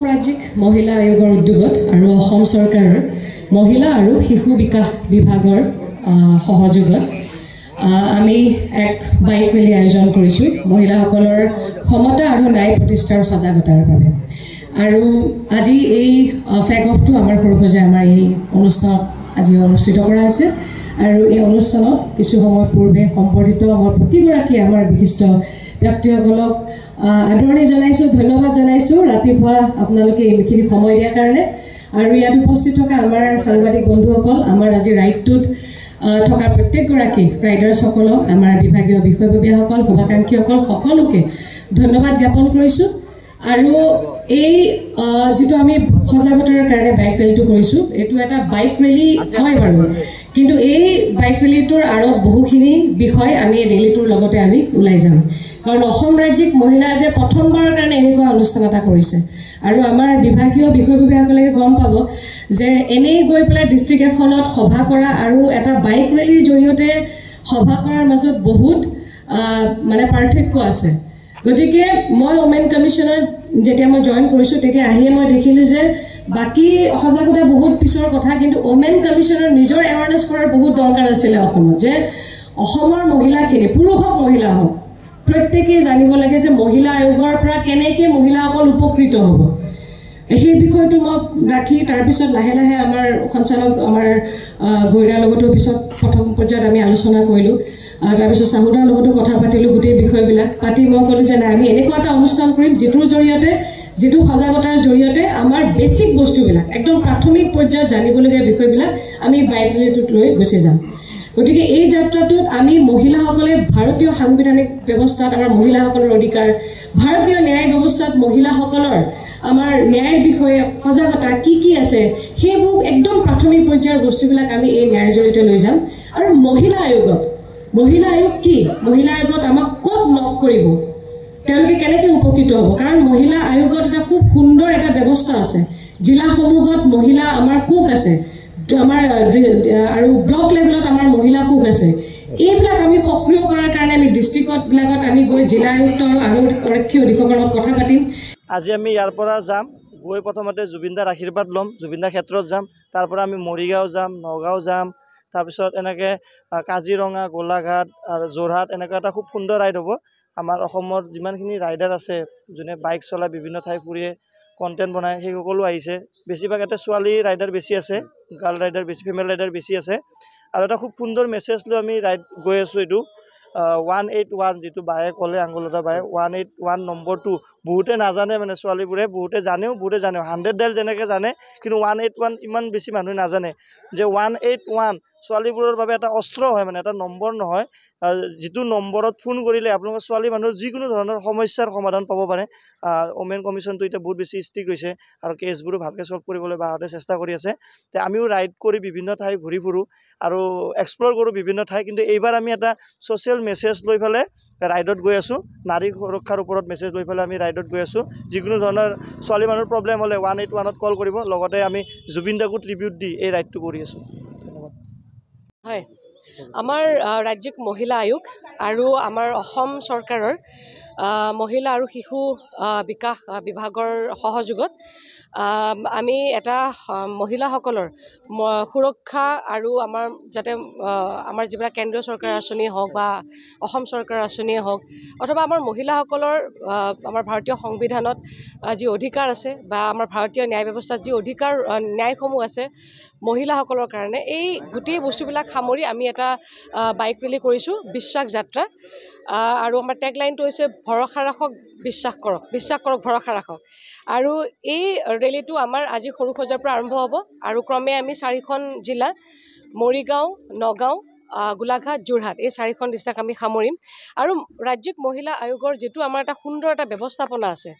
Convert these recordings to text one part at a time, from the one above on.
ৰাজ্যিক মহিলা আয়োগৰ উদ্যোগত আৰু অসম চৰকাৰৰ মহিলা আৰু শিশু বিকাশ বিভাগৰ সহযোগত আমি এক বাইক ৰেলী আয়োজন কৰিছোঁ মহিলাসকলৰ ক্ষমতা আৰু ন্যায় প্ৰতিষ্ঠাৰ সজাগতাৰ বাবে। আৰু আজি এই ফ্লেগ অফটো আমাৰ সৰুসজাই আমাৰ এই অনুষ্ঠানত আজি অনুষ্ঠিত কৰা হৈছে। আৰু এই অনুষ্ঠানত কিছু সময় পূৰ্বে সম্পৰ্কিত আমাৰ প্ৰতিগৰাকী আমাৰ বিশিষ্ট ব্যক্তিসকলক আদৰণি জনাইছোঁ, ধন্যবাদ জনাইছোঁ ৰাতিপুৱা আপোনালোকে এইখিনি সময় দিয়াৰ কাৰণে। আৰু ইয়াত উপস্থিত থকা আমাৰ সাংবাদিক বন্ধুসকল, আমাৰ আজি ৰাইডটোত থকা প্ৰত্যেকগৰাকী ৰাইডাৰ্ছসকলক, আমাৰ বিভাগীয় বিষয়ববীয়াসকল, শুভাকাংক্ষীসকল সকলোকে ধন্যবাদ জ্ঞাপন কৰিছোঁ। আৰু এই যিটো আমি সজাগতাৰ কাৰণে বাইক ৰেলীটো কৰিছোঁ, এইটো এটা বাইক ৰেলী হয় বাৰু, কিন্তু এই বাইক ৰেলীটোৰ আঁৰত বহুখিনি বিষয় আমি এই ৰেলীটোৰ লগতে আমি ওলাই যাম। কাৰণ অসম ৰাজ্যিক মহিলা আয়োগে প্ৰথমবাৰৰ কাৰণে এনেকুৱা অনুষ্ঠান এটা কৰিছে। আৰু আমাৰ বিভাগীয় বিষয়ববীয়াসকলে গম পাব যে এনেই গৈ পেলাই ডিষ্ট্ৰিক্ট এখনত সভা কৰা আৰু এটা বাইক ৰেলীৰ জৰিয়তে সভা কৰাৰ মাজত বহুত মানে পাৰ্থক্য আছে। গতিকে মই ওমেন কমিশ্যনত যেতিয়া মই জইন কৰিছোঁ তেতিয়া আহিয়ে মই দেখিলোঁ যে বাকী সজাগতা বহুত পিছৰ কথা, কিন্তু ওমেন কমিশ্যনৰ নিজৰ এৱাৰনেছ কৰাৰ বহুত দৰকাৰ আছিলে অসমত, যে অসমৰ মহিলাখিনি, পুৰুষ হওক মহিলা হওক, প্ৰত্যেকেই জানিব লাগে যে মহিলা আয়োগৰ পৰা কেনেকৈ মহিলাসকল উপকৃত হ'ব। সেই বিষয়টো মই ৰাখি তাৰপিছত লাহে লাহে আমাৰ সঞ্চালক আমাৰ গৈৰাৰ লগতো পিছত প্ৰথম পৰ্যায়ত আমি আলোচনা কৰিলোঁ। তাৰপিছত চাহুদাৰ লগতো কথা পাতিলোঁ, গোটেই বিষয়বিলাক পাতি মই ক'লোঁ যে নাই, আমি এনেকুৱা এটা অনুষ্ঠান কৰিম যিটোৰ জৰিয়তে, যিটো সজাগতাৰ জৰিয়তে আমাৰ বেছিক বস্তুবিলাক, একদম প্ৰাথমিক পৰ্যায়ত জানিবলগীয়া বিষয়বিলাক আমি বাইক ৰেলীটোত লৈ গুচি যাম। গতিকে এই যাত্ৰাটোত আমি মহিলাসকলে ভাৰতীয় সাংবিধানিক ব্যৱস্থাত আমাৰ মহিলাসকলৰ অধিকাৰ, ভাৰতীয় ন্যায় ব্যৱস্থাত মহিলাসকলৰ আমাৰ ন্যায়ৰ বিষয়ে সজাগতা কি কি আছে, সেইবোৰ একদম প্ৰাথমিক পৰ্যায়ৰ বস্তুবিলাক আমি এই ন্যায়ৰ জৰিয়তে লৈ যাম। আৰু মহিলা আয়োগ কি, মহিলা আয়োগত আমাক ক'ত লগ কৰিব, তেওঁলোকে কেনেকৈ উপকৃত হ'ব। কাৰণ মহিলা আয়োগত এটা খুব সুন্দৰ এটা ব্যৱস্থা আছে। জিলাসমূহত মহিলা আমাৰ কোষ আছে, আমাৰ আৰু ব্লক লেভেলত আমাৰ মহিলা কোষ আছে। এইবিলাক আমি সক্ৰিয় কৰাৰ কাৰণে আমি ডিষ্ট্ৰিক্টবিলাকত আমি গৈ জিলা আয়ুক্ত আৰু আৰক্ষী অধীক্ষকৰ লগত কথা পাতিম। আজি আমি ইয়াৰ পৰা যাম, গৈ প্ৰথমতে জুবিনদাৰ আশীৰ্বাদ ল'ম, জুবিনদাৰ ক্ষেত্ৰত যাম, তাৰ পৰা আমি মৰিগাঁও যাম, নগাঁও যাম, তাৰপিছত এনেকৈ কাজিৰঙা, গোলাঘাট আৰু যোৰহাট, এনেকুৱা এটা খুব সুন্দৰ ৰাইড হ'ব। আমাৰ অসমৰ যিমানখিনি ৰাইডাৰ আছে, যোনে বাইক চলাই বিভিন্ন ঠাই ফুৰিয়ে কণ্টেণ্ট বনায়, সেই সকলো আহিছে। বেছিভাগ ইয়াতে ছোৱালী ৰাইডাৰ বেছি আছে, গাৰ্ল ৰাইডাৰ বেছি, ফিমেল ৰাইডাৰ বেছি আছে। আৰু এটা খুব সুন্দৰ মেছেজ লৈ আমি ৰাইড গৈ আছোঁ। এইটো 181 যিটো বায়ে ক'লে, আংগুলতা বায়ে 181 নম্বৰটো বহুতে নাজানে, মানে ছোৱালীবোৰে বহুতে জানেও 100 ডাইল যেনেকৈ জানে, কিন্তু 181 ইমান বেছি মানুহে নাজানে যে 181 ছোৱালীবোৰৰ বাবে এটা অস্ত্ৰ হয়, মানে এটা নম্বৰ নহয়, যিটো নম্বৰত ফোন কৰিলে আপোনালোকৰ ছোৱালী মানুহৰ যিকোনো ধৰণৰ সমস্যাৰ সমাধান পাব পাৰে। ওমেন কমিশ্যনটো এতিয়া বহুত বেছি ষ্ট্ৰিক্ট হৈছে আৰু কেছবোৰো ভালকৈ ছল্ভ কৰিবলৈ বাহঁতে চেষ্টা কৰি আছে। তে আমিও ৰাইড কৰি বিভিন্ন ঠাই ঘূৰি ফুৰোঁ আৰু এক্সপ্ল'ৰ কৰোঁ বিভিন্ন ঠাই। কিন্তু এইবাৰ আমি এটা ছ'চিয়েল মেছেজ লৈ পেলাই ৰাইডত গৈ আছোঁ, নাৰী সুৰক্ষাৰ ওপৰত মেছেজ লৈ পেলাই আমি ৰাইডত গৈ আছোঁ। যিকোনো ধৰণৰ ছোৱালী মানুহৰ প্ৰব্লেম হ'লে 181ত কল কৰিব। লগতে আমি জুবিন দাকো ট্ৰিবিউট দি এই ৰাইডটো কৰি আছোঁ। হয়, আমাৰ ৰাজ্যিক মহিলা আয়োগ আৰু আমাৰ অসম চৰকাৰৰ মহিলা আৰু শিশু বিকাশ বিভাগৰ সহযোগত আমি এটা মহিলাসকলৰ সুৰক্ষা আৰু আমাৰ যাতে আমাৰ যিবিলাক কেন্দ্ৰীয় চৰকাৰৰ আঁচনিয়ে হওক বা অসম চৰকাৰৰ আঁচনিয়ে হওক, অথবা আমাৰ মহিলাসকলৰ আমাৰ ভাৰতীয় সংবিধানত যি অধিকাৰ আছে বা আমাৰ ভাৰতীয় ন্যায় ব্যৱস্থাত যি অধিকাৰ ন্যায়সমূহ আছে মহিলাসকলৰ কাৰণে, এই গোটেই বস্তুবিলাক সামৰি আমি এটা বাইক ৰেলী কৰিছোঁ, বিশ্বাস যাত্ৰা। আৰু আমাৰ টেগলাইনটো হৈছে ভৰসা ৰাখক, বিশ্বাস কৰক, ভৰসা ৰাখক। আৰু এই ৰেলীটো আমাৰ আজি সৰুসজাইৰ পৰা আৰম্ভ হ'ব আৰু ক্ৰমে আমি 4খন জিলা, মৰিগাঁও, নগাঁও, গোলাঘাট, যোৰহাট, এই 4খন ডিষ্ট্ৰিক্ট আমি সামৰিম। আৰু ৰাজ্যিক মহিলা আয়োগৰ যিটো আমাৰ এটা সুন্দৰ এটা ব্যৱস্থাপনা আছে,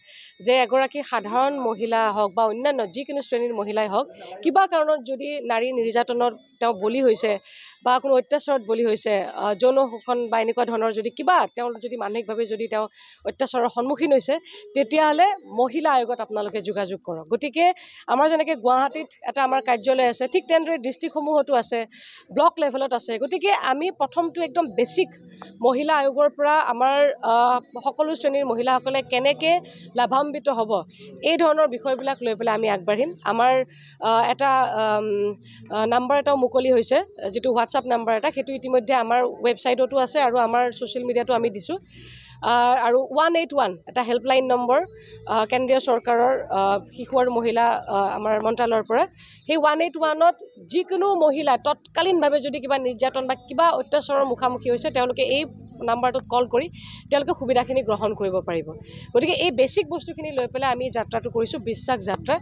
যে এগৰাকী সাধাৰণ মহিলা হওক বা অন্যান্য যিকোনো শ্ৰেণীৰ মহিলাই হওক, কিবা কাৰণত যদি নাৰী নিৰ্যাতনত তেওঁ বলি হৈছে বা কোনো অত্যাচাৰত বলি হৈছে, যৌন শোষণ বা এনেকুৱা ধৰণৰ যদি কিবা তেওঁ যদি মানসিকভাৱে যদি তেওঁ অত্যাচাৰৰ সন্মুখীন হৈছে, তেতিয়াহ'লে মহিলা আয়োগত আপোনালোকে যোগাযোগ কৰক। গতিকে আমাৰ যেনেকৈ গুৱাহাটীত এটা আমাৰ কাৰ্যালয় আছে, ঠিক তেনেদৰে ডিষ্ট্ৰিক্টসমূহতো আছে, ব্লক লেভেলত আছে। গতিকে আমি প্ৰথমটো একদম বেছিক মহিলা আয়োগৰ পৰা আমাৰ সকলো শ্ৰেণীৰ মহিলাসকলে কেনেকৈ লাভান্বিত স্বাৱলম্বিত হ'ব এই ধৰণৰ বিষয়বিলাক লৈ পেলাই আমি আগবাঢ়িম আমাৰ এটা নাম্বাৰ এটাও মুকলি হৈছে যেটো WhatsApp নাম্বাৰ এটা সেইটো ইতিমধ্যে আমাৰ ৱেবছাইটতো আছে আৰু আমাৰ সোশ্যাল মিডিয়াতো আমি দিছো আৰু 181 এটা হেল্পলাইন নম্বৰ কেন্দ্ৰীয় চৰকাৰৰ শিশু আৰু মহিলা আমাৰ মন্ত্ৰালয়ৰ পৰা সেই 181ত যিকোনো মহিলা তৎকালীনভাৱে যদি কিবা নিৰ্যাতন বা কিবা অত্যাচাৰৰ মুখামুখি হৈছে তেওঁলোকে এই নাম্বাৰটোত কল কৰি তেওঁলোকে সুবিধাখিনি গ্ৰহণ কৰিব পাৰিব গতিকে এই বেসিক বস্তুখিনি লৈ পেলাই আমি যাত্ৰাটো কৰিছো বিশ্বাস যাত্ৰা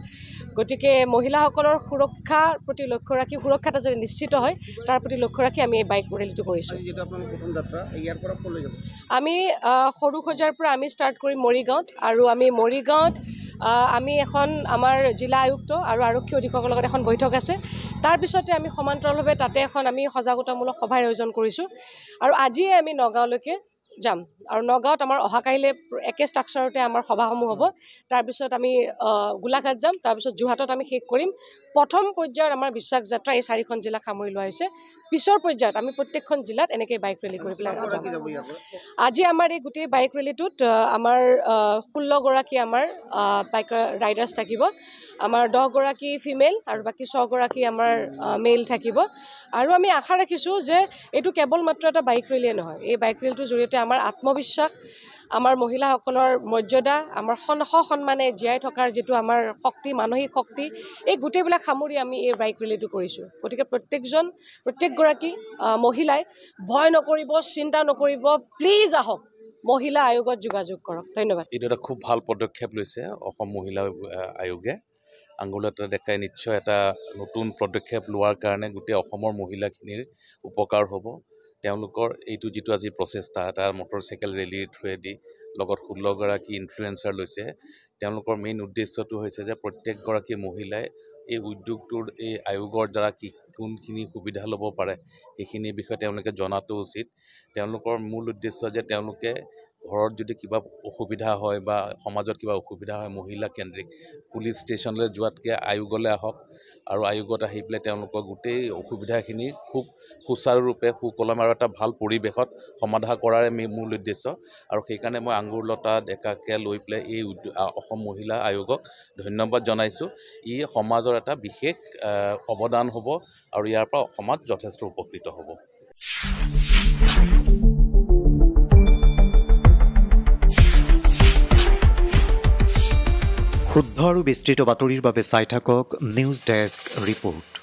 গতিকে মহিলাসকলৰ সুৰক্ষাৰ প্ৰতি লক্ষ্য ৰাখি সুৰক্ষাটা যদি নিশ্চিত হয় তাৰ প্ৰতি লক্ষ্য ৰাখি আমি এই বাইক ৰেলীটো কৰিছো যেটো আপোনালোকৰ প্ৰথম যাত্ৰা ইয়াৰ পৰা কলৈ যাব আমি সৰুখজাৰ পৰা আমি ষ্টাৰ্ট কৰি মৰিগাঁৱত আৰু আমি মৰিগাঁৱত আমি এখন আমাৰ জিলা আয়ুক্ত আৰু আৰক্ষী অধীক্ষকৰ লগত এখন বৈঠক আছে তাৰ পিছতে আমি সমান্তৰালভাৱে তাতে এখন আমি সজাগতামূলক সভাৰ আয়োজন কৰিছো আৰু আজিয়ে আমি নগাঁৱলৈকে যাম আৰু নগাঁৱত আমাৰ অহাকাইলে একে ষ্ট্ৰাকচাৰতে আমাৰ সভাসমূহ হ'ব তাৰ পিছত আমি গোলাঘাট যাম তাৰ পিছত যোৰহাটত আমি শেষ কৰিম প্ৰথম পৰ্যায়ৰ আমাৰ বিশ্বাস যাত্ৰা এই 4খন জিলা সামৰি লোৱা হৈছে পিছৰ পৰ্যায়ত আমি প্ৰত্যেকখন জিলাত এনেকৈ বাইক ৰেলী কৰি পেলাই যাম আজি আমাৰ এই গোটেই বাইক ৰেলীটোত আমাৰ 16 গৰাকী আমাৰ বাইক ৰাইডাৰ্ছ থাকিব আমাৰ 10 গৰাকী ফিমেল আৰু বাকি 6 গৰাকী আমাৰ মেল থাকিব আৰু আমি আশা ৰাখিছো যে এটো কেৱল মাত্ৰ এটা বাইক ৰেলীয়ে নহয় এই বাইক ৰেলীটোৰ জৰিয়তে আমাৰ আত্মবিশ্বাস আমাৰ মহিলাসকলৰ মৰ্যাদা আমাৰ সন্মানে জীয়াই থকাৰ যেটো আমাৰ শক্তি মানসিক শক্তি এই গোটেইবিলাক সামৰি আমি এই বাইক ৰেলীটো কৰিছো গতিকে প্ৰত্যেক গৰাকী মহিলাই ভয় নকৰিব চিন্তা নকৰিব প্লিজ আহক মহিলা আয়োগত যোগাযোগ কৰক ধন্যবাদ এটা এটা খুব ভাল পদক্ষেপ লৈছে অসম মহিলা আয়োগে আঙ্গুলতা দেখাই নিশ্চয় এটা নতুন পদক্ষেপ লোৱাৰ কাৰণে গোটেই অসমৰ মহিলাখিনিৰ উপকাৰ হ'ব তেওঁলোকৰ এইটো যেটো আজি প্ৰচেষ্টা এটা মটৰচাইকেল ৰেলীৰ থ্ৰুৱেদি লগত 16 গৰাকী ইনফ্লুৱেঞ্চাৰ লৈছে তেওঁলোকৰ মেইন উদ্দেশ্যটো হৈছে যে প্ৰত্যেক গৰাকী মহিলাই এই উদ্যোগটোৰ এই আয়োগৰ দ্বাৰা কোনখিনি সুবিধা ল'ব পাৰে এইখিনি বিষয়ে তেওঁলোকে জনাটো উচিত তেওঁলোকৰ মূল উদ্দেশ্য যে তেওঁলোকে ঘৰত যদি কিবা অসুবিধা হয় বা সমাজত কিবা অসুবিধা হয় মহিলা কেন্দ্ৰিক পুলিচ ষ্টেচনলৈ যোৱাতকৈ আয়োগলৈ আহক আৰু আয়োগত আহি পেলাই তেওঁলোকৰ গোটেই অসুবিধাখিনি খুব সুচাৰুৰূপে সুকলমে আৰু এটা ভাল পৰিৱেশত সমাধা কৰাৰে মূল উদ্দেশ্য আৰু সেইকাৰণে মই আঙ্গুৰলতা ডেকাকে লৈ পেলাই এই অসম মহিলা আয়োগক ধন্যবাদ জনাইছো ই সমাজৰ এটা বিশেষ অৱদান হ'ব আৰু ইয়াৰ পৰা সমাজ যথেষ্ট উপকৃত হ'ব শুদ্ধ আৰু বিস্তৃত বাতৰিৰ বাবে চাই থাকক নিউজ ডেস্ক ৰিপোৰ্ট।